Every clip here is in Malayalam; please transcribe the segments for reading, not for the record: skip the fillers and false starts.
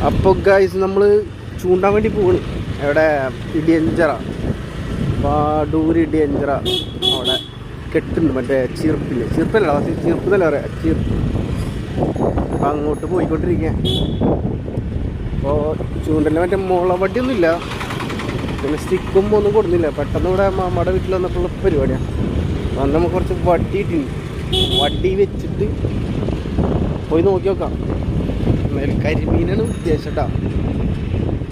അപ്പോൾ ഗൈസ് നമ്മൾ ചൂണ്ടാൻ വേണ്ടി പോകണം. എവിടെ ഇടിയഞ്ചിറ, പാടൂര് ഇടിയഞ്ചിറ. അവിടെ കെട്ടുണ്ട് മറ്റേ ചീർപ്പല്ല ചീർപ്പെന്നല്ല പറയാം, ചീർപ്പ്. അപ്പം അങ്ങോട്ട് പോയിക്കൊണ്ടിരിക്കുക. അപ്പോൾ ചൂണ്ടലിന് മറ്റേ മുളവടിയൊന്നുമില്ല, പിന്നെ സ്റ്റിക്കും ഒന്നും കൊടുക്കുന്നില്ല. പെട്ടെന്ന് ഇവിടെ മാമ്മയുടെ വീട്ടിൽ വന്നപ്പോഴുള്ള പരിപാടിയാണ്. അന്ന് നമുക്ക് കുറച്ച് വടി ഇട്ടുണ്ട്, വടി വെച്ചിട്ട് പോയി നോക്കി നോക്കാം. എന്നാലും കരിമീനാണ് ഉദ്ദേശം കേട്ടോ.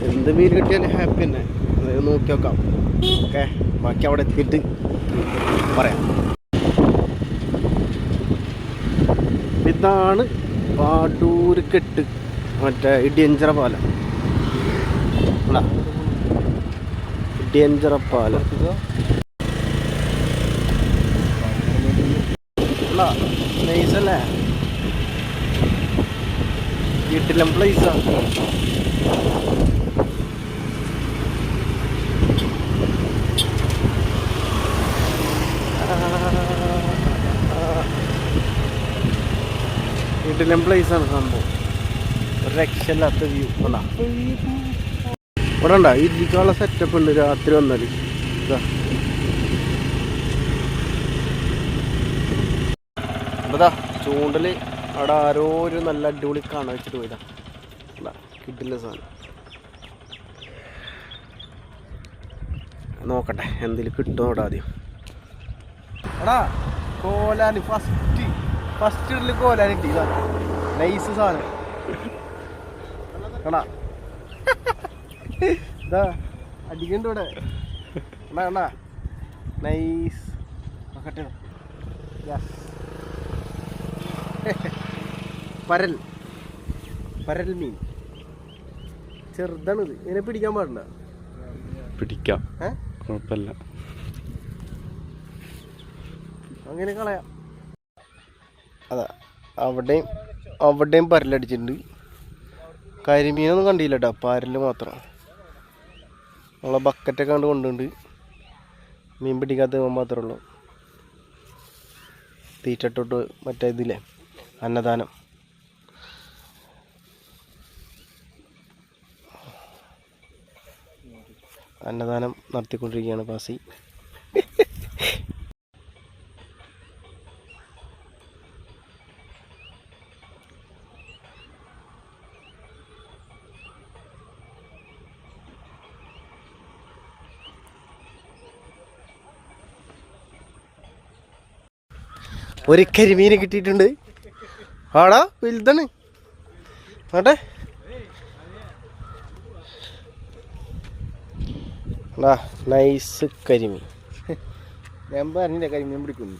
എന്ത് മീൻ കിട്ടിയാലും ഹാപ്പി തന്നെ. അതായത് നോക്കി നോക്കാം. ഓക്കെ, ബാക്കി അവിടെ എത്തിയിട്ട് പറയാം. ഇതാണ് പാടൂര് കെട്ട്, മറ്റേ ഇടിയഞ്ചിറ പാലം. ഇടിയഞ്ചിറ പാലം നൈസല്ലേ, വീട്ടിലും പ്ലേസാണ്. വീട്ടിലും പ്ലേസാണ് സംഭവം. ഒരു രക്ഷയില്ലാത്ത വ്യൂ. ഇവിടെ ഉണ്ടോ ഇരിക്കാനുള്ള സെറ്റപ്പ് ഉണ്ട് രാത്രി വന്നാൽ. ഇതാ ചൂണ്ടല് അവിടെ ആരോ ഒരു നല്ല അടിപൊളി കാണാൻ വെച്ചിട്ട് പോയതാ. കിട്ടില്ല സാധനം. നോക്കട്ടെ എന്തെങ്കിലും കിട്ടുമോ അവിടെ ആദ്യം. എടാ കോലാന് ഫസ്റ്റ് ഇടല് കോലാൻ കിട്ടി. ഇതാ നൈസ് സാധനം. എടാ ഇതാ അടിക്കണ്ട് ഇവിടെ. എണ്ണാ നൈസ്. നോക്കട്ടെ. പരൽ മീൻ ചെറുതാണിത്. ഇതിനെ പിടിക്കാൻ പാടില്ല. പിടിക്കാം, കുഴപ്പമില്ല, അങ്ങനെ കളയാം. അതാ അവിടെയും പരലടിച്ചിട്ടുണ്ട്. കരിമീനൊന്നും കണ്ടില്ല കേട്ടോ, പരല് മാത്രം. നമ്മളെ ബക്കറ്റൊക്കെ കണ്ട് കൊണ്ടുണ്ട്. മീൻ പിടിക്കാത്ത മാത്രമേ ഉള്ളൂ. തീറ്റട്ടോട്ട് മറ്റേ ഇതില്ലേ അന്നദാനം. അന്നദാനം നടത്തിക്കൊണ്ടിരിക്കുകയാണ് പാസി. ഒരു കരിമീന് കിട്ടിയിട്ടുണ്ട്. ആടാ വലുതാണ്. ആട്ടെ നൈസ് കരിമീൻ. ഞാൻ പറഞ്ഞില്ല കരിമീൻ പിടിക്കുന്നു.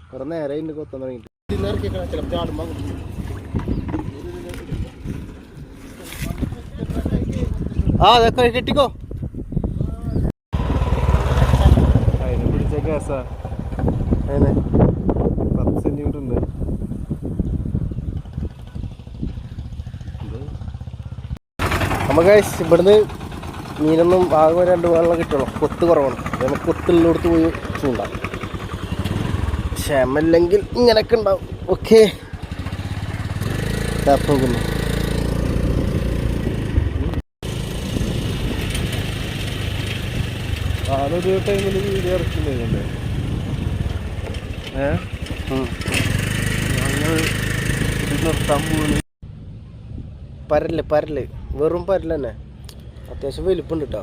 കുറെ നേരെ ഉണ്ട് കൊത്താൻ തുടങ്ങിയിട്ട്. അതൊക്കെ കെട്ടിക്കോ. അതിനെ പിടിച്ച കേസാ. അതിനെ 10 സെന്റിമീറ്റർ ഉണ്ട്. നമുക്ക് ഇവിടുന്ന് മീനൊന്നും ആകെ 2 വെള്ളം കിട്ടുള്ളൂ. കൊത്ത് കുറവാണ്. നമുക്ക് കൊത്തുള്ളിടത്ത് പോയി ചൂണ്ടാം. ക്ഷമല്ലെങ്കിൽ ഇങ്ങനെയൊക്കെ ഉണ്ടാവും. ഓക്കെ, നോക്കുന്നു. അതൊരു ടൈമിൽ വീഡിയോ ഇറക്കുന്നുണ്ട്. നിർത്താൻ പോകുന്നു. പരല് വെറും പരല് തന്നെ. അത്യാവശ്യം വലിപ്പുണ്ട് കേട്ടോ.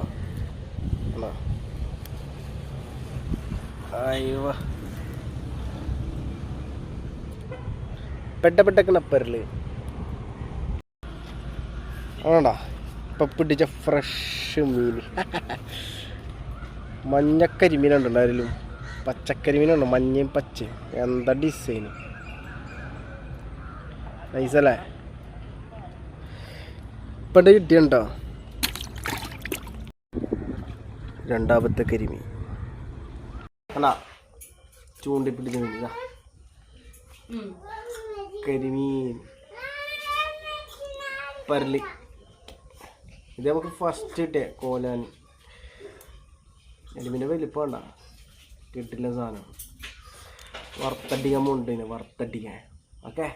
അയ്യോ പെട്ടക്കണ പരല് ആണോടാ. ഇപ്പം പിടിച്ച ഫ്രഷ് മീൻ. മഞ്ഞക്കരിമീനുണ്ടല്ലോ അതിലും. പച്ചക്കരിമീനുണ്ടോ, മഞ്ഞയും പച്ചയും. എന്താ ഡിസൈൻ, നൈസല്ലേ. ഇപ്പം കിട്ടിയുണ്ടോ രണ്ടാമത്തെ കരിമീൻ. അല്ല ചൂണ്ടിപ്പിടിച്ച മീൻ. കരിമീൻ പരല്. ഇത് നമുക്ക് ഫസ്റ്റ് കിട്ടിയ കോലാൻ. എലിമിൻ്റെ വലിപ്പം വേണ്ട, കിട്ടില്ല സാധനം. വറുത്തടിക്കാൻ പോണ്ടിന്, വറുത്തടിക്കാൻ. ഓക്കെ.